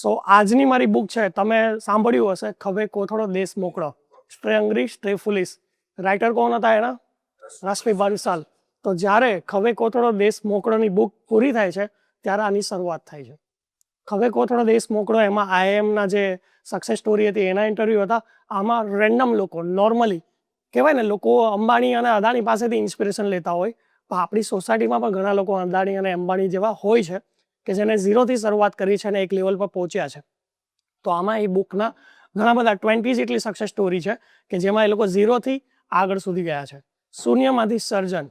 સો આજની મારી બુક છે, તમે સાંભળ્યું હશે, ખભે કોથળો દેશ મોકળો, સ્ટ્રે અંગ્રી સ્ટ્રે ફુલિસ. રાઇટર કોણ હતા એના? રશ્મિ બંસાલ. તો જ્યારે ખભે કોથળો દેશ મોકળોની બુક પૂરી થાય છે ત્યારે આની શરૂઆત થાય છે. ખભે કોથળો દેશ મોકળો એમાં IIMના જે સક્સેસ સ્ટોરી હતી એના ઇન્ટરવ્યૂ હતા. આમાં રેન્ડમ લોકો નોર્મલી કહેવાય ને, લોકો અંબાણી અને અદાણી પાસેથી ઇન્સ્પિરેશન લેતા હોય, તો આપણી સોસાયટીમાં પણ ઘણા લોકો અદાણી અને અંબાણી જેવા હોય છે કે જેને ઝીરોથી શરૂઆત કરી છે અને એક લેવલ પર પહોંચ્યા છે. તો આમાં એ બુકના ઘણા બધા 20 જેટલી સક્સેસ સ્ટોરી છે કે જેમાં એ લોકો ઝીરોથી આગળ સુધી ગયા છે. શૂન્યમાંથી સર્જન,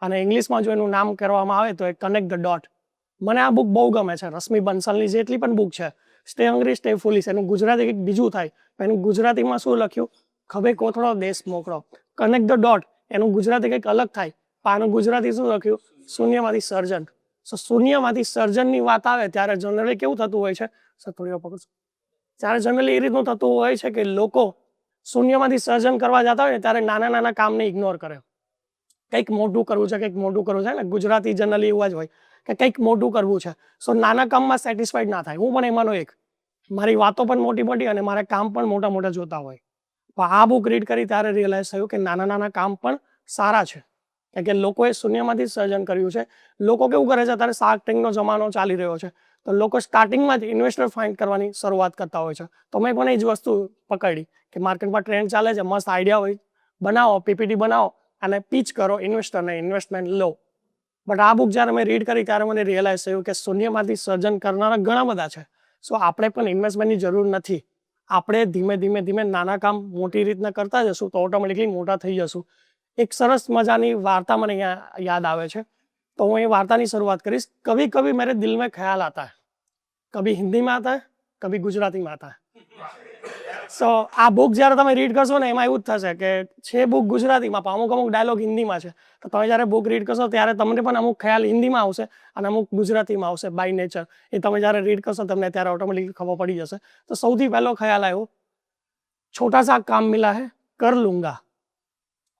અને ઇંગ્લિશમાં જો એનું નામ કરવામાં આવે તો એ કનેક્ટ ધ ડોટ. મને આ બુક બહુ ગમે છે. રશ્મિ બંસલની જેટલી પણ બુક છે, સ્ટે હંગ્રી સ્ટે ફુલિસ, એનું ગુજરાતી કંઈક બીજું થાય, એનું ગુજરાતીમાં શું લખ્યું? ખભે કોથળો દેશ મોકળો. કનેક્ટ ધ ડોટ, એનું ગુજરાતી કંઈક અલગ થાય, પણ આનું ગુજરાતી શું લખ્યું? શૂન્યમાંથી સર્જન. સો શૂન્યમાંથી સર્જનની વાત આવે ત્યારે જનરલી કેવું થતું હોય છે? ત્યારે જનરલી એ રીતનું થતું હોય છે કે લોકો શૂન્યમાંથી સર્જન કરવા જતા હોય ને ત્યારે નાના નાના કામને ઇગ્નોર કરે. કંઈક મોટું કરવું છે, કંઈક મોટું કરવું છે ને, ગુજરાતી જનરલી એવા જ હોય કે કંઈક મોટું કરવું છે. સો નાના કામમાં સેટિસ્ફાઈડ ના થાય. હું પણ એમાંનો એક. મારી વાતો પણ મોટી મોટી અને મારા કામ પણ મોટા મોટા જોતા હોય. પણ આ બુક રીડ કરી ત્યારે રિયલાઇઝ થયું કે નાના નાના કામ પણ સારા છે, કે લોકોએ શૂન્યમાંથી સર્જન કર્યું છે. લોકો કેવું કરે છે, અત્યારે શાર્ક ટેન્કનો જમાનો ચાલી રહ્યો છે, તો લોકો સ્ટાર્ટિંગમાં જ ઇન્વેસ્ટર ફાઇન્ડ કરવાની શરૂઆત કરતા હોય છે. તો મેં પણ એ જ વસ્તુ પકડી કે માર્કેટમાં ટ્રેન્ડ ચાલે છે, મસ્ત આઈડિયા હોય, બનાવો, PPT બનાવો અને પીચ કરો ઇન્વેસ્ટરને, ઇન્વેસ્ટમેન્ટ લો. બટ આ બુક જ્યારે મેં રીડ કરી ત્યારે મને રિયલાઇઝ થયું કે શૂન્યમાંથી સર્જન કરનારા ઘણા બધા છે. સો આપણે પણ ઇન્વેસ્ટમેન્ટની જરૂર નથી. આપણે ધીમે ધીમે ધીમે નાના કામ મોટી રીતના કરતા જશું તો ઓટોમેટિકલી મોટા થઈ જશું. એક સરસ મજાની વાર્તા મને યાદ આવે છે, તો હું એ વાર્તાની શરૂઆત કરીશ. કભી કભી મેરે દિલ મેં ખ્યાલ આતા હૈ, કભી હિન્દીમાં આતા હૈ, કભી ગુજરાતીમાં આતા હૈ. સો આ બુક જ્યારે તમે રીડ કરશો ને એમાં એવું જ થશે કે છે બુક ગુજરાતીમાં, પણ અમુક ડાયલોગ હિન્દીમાં છે. તો તમે જ્યારે બુક રીડ કરશો ત્યારે તમને પણ અમુક ખ્યાલ હિન્દીમાં આવશે અને અમુક ગુજરાતીમાં આવશે બાય નેચર. એ તમે જ્યારે રીડ કરશો તમને ત્યારે ઓટોમેટિકલી ખબર પડી જશે. તો સૌથી પહેલો ખ્યાલ આવ્યો, छोटा सा काम मिला है कर लूंगा,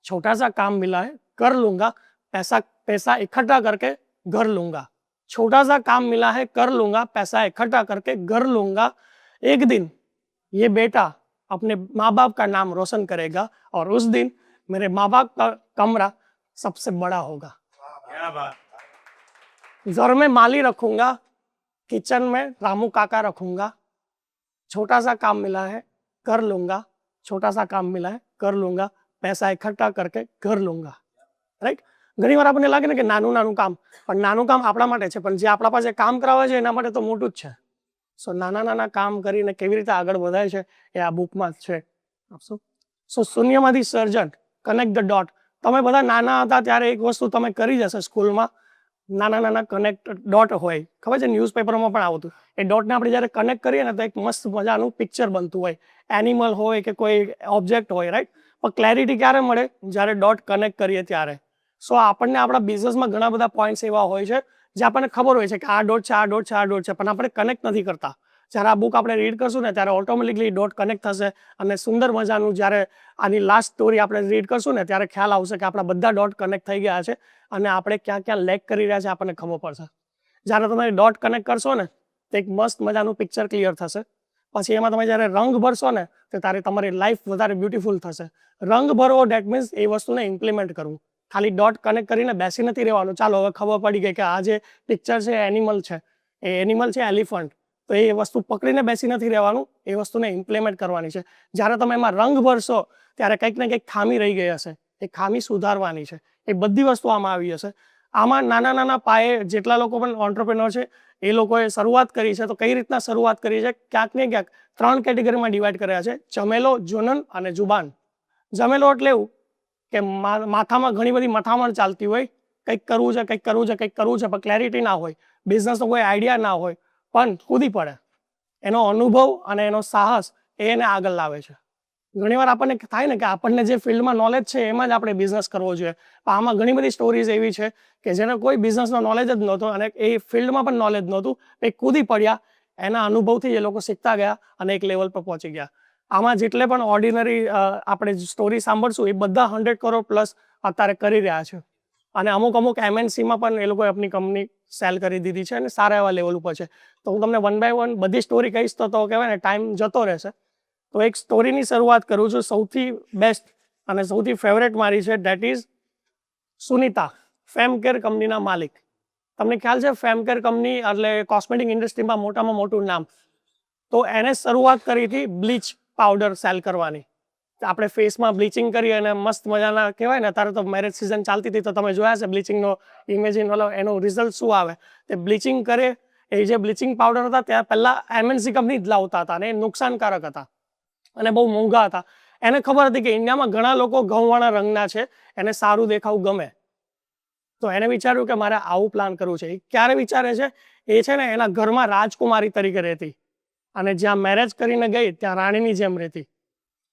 छोटा सा काम मिला है कर लूंगा, पैसा पैसा इकट्ठा करके घर लूंगा, छोटा सा काम मिला है कर लूंगा, पैसा इकट्ठा करके घर लूंगा, एक दिन ये बेटा अपने माँ बाप का नाम रोशन करेगा और उस दिन मेरे माँ बाप का कमरा सबसे बड़ा होगा. घर में माली रखूंगा, किचन में रामू काका रखूंगा, छोटा सा काम मिला है कर लूंगा, छोटा सा काम मिला है कर लूंगा, पैसा इकट्ठा करके घर लूंगा. રાઈટ? ઘણી વાર આપણને લાગે ને કે નાનું નાનું કામ, પણ નાનું કામ આપણા માટે છે, પણ જે આપણા પાસે કામ કરાવે છે એના માટે તો મોટું જ છે. સો નાના નાના કામ કરીને કેવી રીતે આગળ વધાય છે એ આ બુકમાં જ છે. સો શૂન્યમાંથી સર્જન, કનેક્ટ ધ ડોટ. તમે બધા નાના હતા ત્યારે એક વસ્તુ તમે કરી જશે સ્કૂલમાં, નાના નાના કનેક્ટ ડોટ હોય, ખબર છે, ન્યૂઝપેપરમાં પણ આવતું. એ ડોટને આપણે જ્યારે કનેક્ટ કરીએ ને તો એક મસ્ત મજાનું પિક્ચર બનતું હોય, એનિમલ હોય કે કોઈ ઓબ્જેક્ટ હોય, રાઈટ? પણ ક્લેરિટી ક્યારે મળે? જ્યારે ડોટ કનેક્ટ કરીએ ત્યારે. સો આપણને આપણા બિઝનેસમાં ઘણા બધા પોઈન્ટ્સ એવા હોય છે જે આપણને ખબર હોય છે કે આ ડોટ છે, આ ડોટ છે, આ ડોટ છે, પણ આપણે કનેક્ટ નથી કરતા. જ્યારે આ બુક આપણે રીડ કરશું ને ત્યારે ઓટોમેટિકલી ડોટ કનેક્ટ થશે અને સુંદર મજાનું જ્યારે આની લાસ્ટ સ્ટોરી આપણે રીડ કરશું ને ત્યારે ખ્યાલ આવશે કે આપણા બધા ડોટ કનેક્ટ થઈ ગયા છે અને આપણે ક્યાં ક્યાં લેક કરી રહ્યા છે આપણને ખબર પડશે. જ્યારે તમે ડોટ કનેક્ટ કરશો ને તો એક મસ્ત મજાનું પિક્ચર ક્લિયર થશે. પછી એમાં તમે જ્યારે રંગ ભરશો ને તો ત્યારે તમારી લાઈફ વધારે બ્યુટીફુલ થશે. રંગ ભરવો ડેટ મીન્સ એ વસ્તુને ઇમ્પ્લિમેન્ટ કરવું. ખાલી ડોટ કનેક્ટ કરીને બેસી નથી રહેવાનું. ચાલો હવે ખબર પડી ગઈ કે આ જે પિક્ચર છે એનિમલ છે, એ એનિમલ છે એલિફન્ટ, તો એ વસ્તુ પકડીને બેસી નથી રહેવાનું, એ વસ્તુને ઇમ્પ્લિમેન્ટ કરવાની છે. જ્યારે તમે એમાં રંગ ભરશો ત્યારે કંઈક ને કંઈક ખામી રહી ગઈ હશે, એ ખામી સુધારવાની છે. એ બધી વસ્તુ આમાં આવી હશે. આમાં નાના નાના પાયે જેટલા લોકો પણ ઓન્ટરપ્રેનર છે એ લોકોએ શરૂઆત કરી છે. તો કઈ રીતના શરૂઆત કરી છે? ક્યાંક ને ક્યાંક 3 કેટેગરીમાં ડિવાઈડ કર્યા છે: ચમેલો, જુનન અને જુબાન. જમેલો એટલે એવું કે માથામાં ઘણી બધી મથામણ ચાલતી હોય, કંઈક કરવું છે, કંઈક કરવું છે, કંઈક કરવું છે, પણ ક્લેરિટી ના હોય, બિઝનેસનો કોઈ આઈડિયા ના હોય, પણ કૂદી પડે. એનો અનુભવ અને એનો સાહસ એને આગળ લાવે છે. ઘણીવાર આપણને થાય ને કે આપણને જે ફિલ્ડમાં નોલેજ છે એમાં જ આપણે બિઝનેસ કરવો જોઈએ, પણ આમાં ઘણી બધી સ્ટોરીઝ એવી છે કે જેને કોઈ બિઝનેસનો નોલેજ જ નહોતો અને એ ફિલ્ડમાં પણ નોલેજ નહોતું, એ કૂદી પડ્યા, એના અનુભવથી એ લોકો શીખતા ગયા અને એક લેવલ પર પહોંચી ગયા. આમાં જેટલે પણ ઓર્ડિનરી આપણે સ્ટોરી સાંભળશું એ બધા 100 કરોડ પ્લસ અત્યારે કરી રહ્યા છે અને અમુક MNCમાં પણ એ લોકોએ આપણી કંપની સેલ કરી દીધી છે અને સારા એવા લેવલ ઉપર છે. તો હું તમને વન બાય વન બધી સ્ટોરી કહીશ તો કહેવાય ને ટાઈમ જતો રહેશે. તો એક સ્ટોરીની શરૂઆત કરું છું. સૌથી બેસ્ટ અને સૌથી ફેવરેટ મારી છે, ડેટ ઇઝ સુનિતા, ફેમકેર કંપનીના માલિક. તમને ખ્યાલ છે ફેમકેર કંપની એટલે કોસ્મેટિક ઇન્ડસ્ટ્રીમાં મોટામાં મોટું નામ. તો એને શરૂઆત કરી હતી બ્લીચ પાવડર સેલ કરવાની. આપણે ફેસમાં બ્લીચિંગ કરીએ અને મસ્ત મજાના કહેવાય ને, અત્યારે તો મેરેજ સિઝન ચાલતી હતી તો તમે જોયા છે બ્લીચિંગનો ઇમેજિન, મતલબ એનું રિઝલ્ટ શું આવે. તે બ્લીચિંગ કરે, એ જે બ્લીચિંગ પાવડર હતા ત્યાં પહેલાં MNC કંપની જ લાવતા હતા અને એ નુકસાનકારક હતા અને બહુ મોંઘા હતા. એને ખબર હતી કે ઇન્ડિયામાં ઘણા લોકો ઘઉંવાળા રંગના છે, એને સારું દેખાવું ગમે. તો એને વિચાર્યું કે મારે આવું પ્લાન કરવું છે. એ ક્યારે વિચારે છે, એ છે ને એના ઘરમાં રાજકુમારી તરીકે રહેતી અને જ્યાં મેરેજ કરીને ગઈ ત્યાં રાણીની જેમ રહેતી.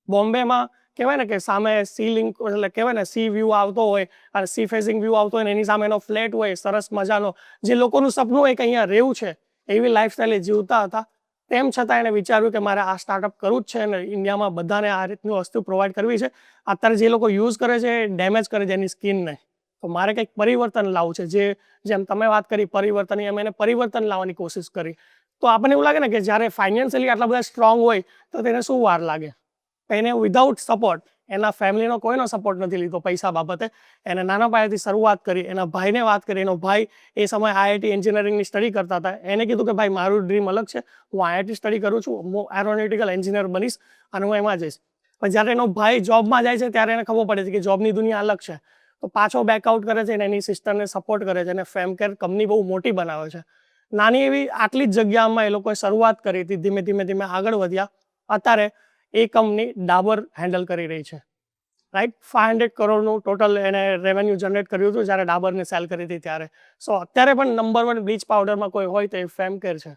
બોમ્બેમાં કહેવાય ને કે સામે સી લિંક એટલે કહેવાય ને સી વ્યૂ આવતો હોય અને સી ફેસિંગ વ્યૂ આવતો હોય ને એની સામે એનો ફ્લેટ હોય સરસ મજાનો, જે લોકોનું સપનું હોય કે અહીંયા રહેવું છે એવી લાઈફસ્ટાઈલ એ જીવતા હતા. તેમ છતાં એણે વિચાર્યું કે મારે આ સ્ટાર્ટઅપ કરવું જ છે અને ઇન્ડિયામાં બધાને આ રીતની વસ્તુ પ્રોવાઈડ કરવી છે. અત્યારે જે લોકો યુઝ કરે છે એ ડેમેજ કરે છે એની સ્કિનને. તો મારે કંઈક પરિવર્તન લાવવું છે. જેમ તમે વાત કરી પરિવર્તન, એમ એને પરિવર્તન લાવવાની કોશિશ કરી. તો આપણને એવું લાગે ને કે જ્યારે ફાઇનાન્શિયલી આટલા બધા સ્ટ્રોંગ હોય તો તેને શું વાર લાગે. એને વિધાઉટ સપોર્ટ, એના ફેમિલીનો કોઈનો સપોર્ટ નથી લીધો પૈસા બાબતે. એને નાના પાયાથી શરૂઆત કરી. એના ભાઈને વાત કરી. એનો ભાઈ એ સમયે IIT એન્જિનિયરિંગની સ્ટડી કરતા હતા. એને કીધું કે ભાઈ મારું ડ્રીમ અલગ છે, હું IIT સ્ટડી કરું છું, હું એરોનોટિકલ એન્જિનિયર બનીશ અને હું એમાં જઈશ. પણ જ્યારે એનો ભાઈ જોબમાં જાય છે ત્યારે એને ખબર પડે છે કે જોબની દુનિયા અલગ છે. તો પાછો બેકઆઉટ કરે છે અને એની સિસ્ટરને સપોર્ટ કરે છે અને ફેમકેર કંપની બહુ મોટી બનાવે છે. નાની એવી આટલી જ જગ્યામાં એ લોકોએ શરૂઆત કરી હતી. ધીમે ધીમે ધીમે આગળ વધ્યા. અત્યારે એ કંપની ડાબર હેન્ડલ કરી રહી છે. રાઈટ, 500 કરોડનું ટોટલ એને રેવન્યુ જનરેટ કર્યું હતું જ્યારે ડાબરને સેલ કરી હતી ત્યારે. સો અત્યારે પણ નંબર 1 બ્લીચ પાવડરમાં કોઈ હોય તો એ ફેમકેર છે.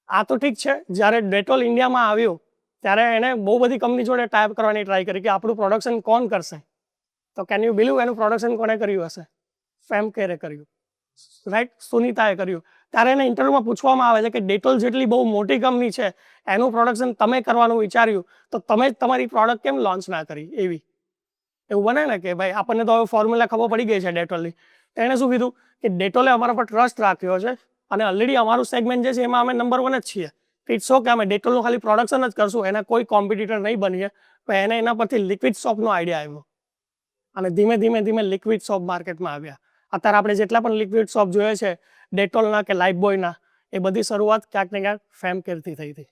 આ તો ઠીક છે. જ્યારે ડેટોલ ઇન્ડિયામાં આવ્યું ત્યારે એને બહુ બધી કંપની જોડે ટાઈપ કરવાની ટ્રાય કરી કે આપણું પ્રોડક્શન કોણ કરશે. તો કેન યુ બિલીવ એનું પ્રોડક્શન કોણે કર્યું હશે? ફેમકેરે કર્યું. રાઈટ, સુનિતાએ કર્યું. ત્યારે એને ઇન્ટરવ્યુમાં પૂછવામાં આવે છે કે ડેટોલ જેટલી બહુ મોટી કંપની છે એનું પ્રોડક્શન તમે કરવાનું વિચાર્યું તો તમે જ તમારી પ્રોડક્ટ કેમ લોન્ચ ના કરી. એવી એવું બને ને કે ભાઈ આપણને તો હવે ફોર્મ્યુલા ખબર પડી ગઈ છે ડેટોલની. તો એણે શું કીધું કે ડેટોલે અમારા પર ટ્રસ્ટ રાખ્યો છે અને ઓલરેડી અમારું સેગમેન્ટ જે છે એમાં અમે નંબર 1 જ છીએ. ઇટ્સ ઓકે, અમે ડેટોલનું ખાલી પ્રોડક્શન જ કરશું, એના કોઈ કોમ્પિટિટર નહીં બનીએ. પણ એને એના પરથી લિક્વિડ સોપનો આઈડિયા આવ્યો અને ધીમે ધીમે ધીમે લિક્વિડ સોપ માર્કેટમાં આવ્યા. અત્યારે આપણે જેટલા પણ લિક્વિડ સોપ જોઈએ છે ડેટોલના કે લાઇફબોયના, એ બધી શરૂઆત ક્યાંક ને ક્યાંક ફેમકેરથી થઈ હતી.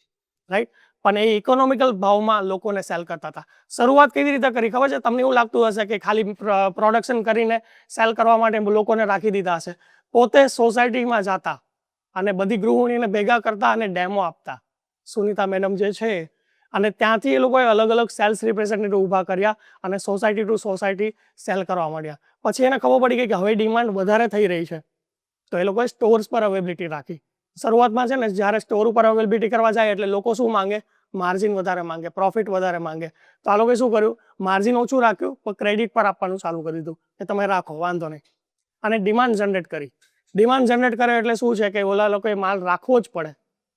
રાઈટ, પણ એ ઇકોનોમિકલ ભાવમાં લોકોને સેલ કરતા હતા. શરૂઆત કેવી રીતે કરી ખબર છે? તમને એવું લાગતું હશે કે ખાલી પ્રોડક્શન કરીને સેલ કરવા માટે લોકોને રાખી દીધા હશે. પોતે સોસાયટીમાં જતા અને બધી ગૃહિણીને ભેગા કરતા અને ડેમો આપતા, સુનિતા મેડમ જે છે. અને ત્યાંથી એ લોકોએ અલગ અલગ સેલ્સ રિપ્રેઝેન્ટેટિવ ઊભા કર્યા અને સોસાયટી ટુ સોસાયટી સેલ કરવા માંડ્યા. પછી એને ખબર પડી ગઈ કે હવે ડિમાન્ડ વધારે થઈ રહી છે તો એ લોકોએ સ્ટોર્સ પર અવેલેબિલિટી રાખી. શરૂઆતમાં છે ને જ્યારે સ્ટોર ઉપર અવેલેબિલિટી કરવા જાય એટલે લોકો શું માંગે? માર્જિન વધારે માંગે, પ્રોફિટ વધારે માંગે. તો આ લોકોએ શું કર્યું? માર્જિન ઓછું રાખ્યું પણ ક્રેડિટ પર આપવાનું ચાલુ કરી દીધું કે તમે રાખો, વાંધો નહીં. અને ડિમાન્ડ જનરેટ કરી. ડિમાન્ડ જનરેટ કરે એટલે શું છે કે ઓલા લોકોએ માલ રાખવો જ પડે,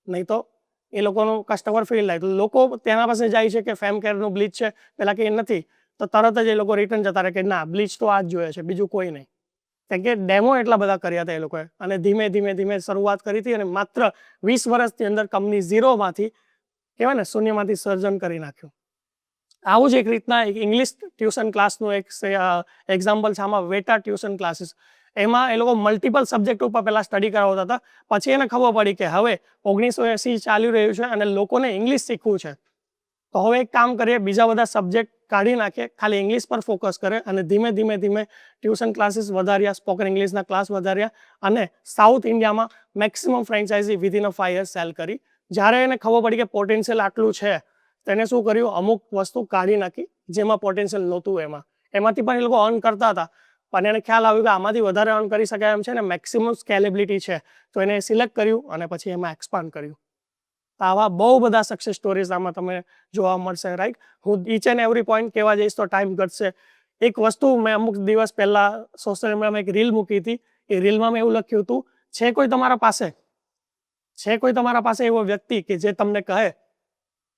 નહીં તો એ લોકોનું કસ્ટમર ફીલ થાય. તો લોકો તેના પાસે જાય છે કે ફેમકેરનું બ્લીચ છે, પેલા કે નથી, તો તરત જ એ લોકો રિટર્ન જતા રહે કે ના, બ્લીચ તો આ જ જોઈએ છે, બીજું કોઈ નહીં. કેમ કે ડેમો એટલા બધા કર્યા હતા એ લોકોએ અને ધીમે ધીમે ધીમે શરૂઆત કરી હતી અને માત્ર 20 વર્ષની અંદર કંપની ઝીરોમાંથી કહેવાય ને શૂન્યમાંથી સર્જન કરી નાખ્યું. આવું જ એક રીતના એક ઇંગ્લિશ ટ્યુશન ક્લાસનું એક એક્ઝામ્પલ છે આમાં, વેટા ટ્યુશન ક્લાસીસ. એમાં એ લોકો મલ્ટિપલ સબ્જેક્ટ ઉપર પહેલાં સ્ટડી કરાવતા હતા. પછી એને ખબર પડી કે હવે 1980 ચાલી રહ્યું છે અને લોકોને ઇંગ્લિશ શીખવું છે. તો હવે એક કામ કરીએ, બીજા બધા સબ્જેક્ટ કાઢી નાખીએ, ખાલી ઇંગ્લિશ પર ફોકસ કરે અને ધીમે ધીમે ધીમે ટ્યુશન ક્લાસીસ વધાર્યા, સ્પોકન ઇંગ્લિશના ક્લાસ વધાર્યા અને સાઉથ ઇન્ડિયામાં maximum franchise within a 5 years sale કરી. જ્યારે એને ખબર પડી કે પોટેન્શિયલ આટલું છે તો એને શું કર્યું? અમુક વસ્તુ કાઢી નાખી જેમાં પોટેન્શિયલ નહોતું. એમાંથી પણ એ લોકો અર્ન કરતા હતા. પણ એને ખ્યાલ આવ્યો કે આમાંથી વધારે અર્ન કરી શકાય એમ છે ને, મેક્સિમમ સ્કેલેબિલિટી છે. તો એને સિલેક્ટ કર્યું અને પછી એમાં એક્સપાન્ડ કર્યું. તો આવા બહુ બધા સક્સેસ સ્ટોરીઝ આમાં તમને જોવા મળશે. રાઈટ, હું ઈચ એન્ડ એવરી પોઈન્ટ કહેવા જઈશ તો ટાઈમ ઘટશે. એક વસ્તુ મેં અમુક દિવસ પહેલાં સોશિયલ મીડિયામાં એક રીલ મૂકી હતી. એ રીલમાં મેં એવું લખ્યું હતું, છે કોઈ તમારા પાસે એવો વ્યક્તિ કે જે તમને કહે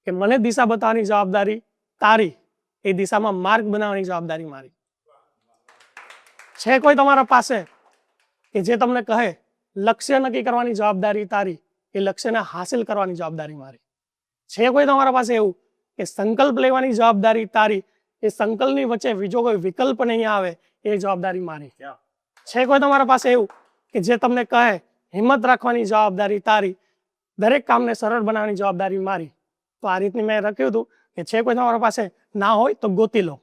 કે મને દિશા બતાવવાની જવાબદારી તારી, એ દિશામાં માર્ગ બનાવવાની જવાબદારી મારી. છે કોઈ તમારા પાસે કે જે તમને કહે લક્ષ્ય નક્કી કરવાની જવાબદારી તારી, એ લક્ષ્યને હાસિલ કરવાની જવાબદારી મારી. છે કોઈ તમારા પાસે એવું કે સંકલ્પ લેવાની જવાબદારી તારી, એ સંકલ્પની વચ્ચે બીજો કોઈ વિકલ્પ નહીં આવે, એ જવાબદારી મારી. છે કોઈ તમારા પાસે એવું કે જે તમને કહે હિંમત રાખવાની જવાબદારી તારી, દરેક કામને સરળ બનાવવાની જવાબદારી મારી. તો આ રીતની મેં લખ્યું હતું કે છે કોઈ તમારા પાસે, ના હોય તો ગોતી લો.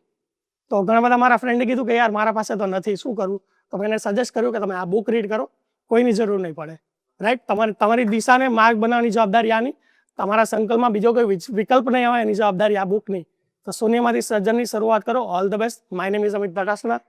તો ઘણા બધા મારા ફ્રેન્ડે કીધું કે યાર મારા પાસે તો નથી, શું કરવું? તો મેં એને સજેસ્ટ કર્યું કે તમે આ બુક રીડ કરો, કોઈની જરૂર નહીં પડે. રાઈટ, તમારી દિશાને માર્ગ બનાવવાની જવાબદારી આની, તમારા સંકલ્પમાં બીજો કોઈ વિકલ્પ નહીં આવે એની જવાબદારી આ બુકની. તો શૂન્યમાંથી સર્જનની શરૂઆત કરો. All the best. My name is Amit બટાસરા.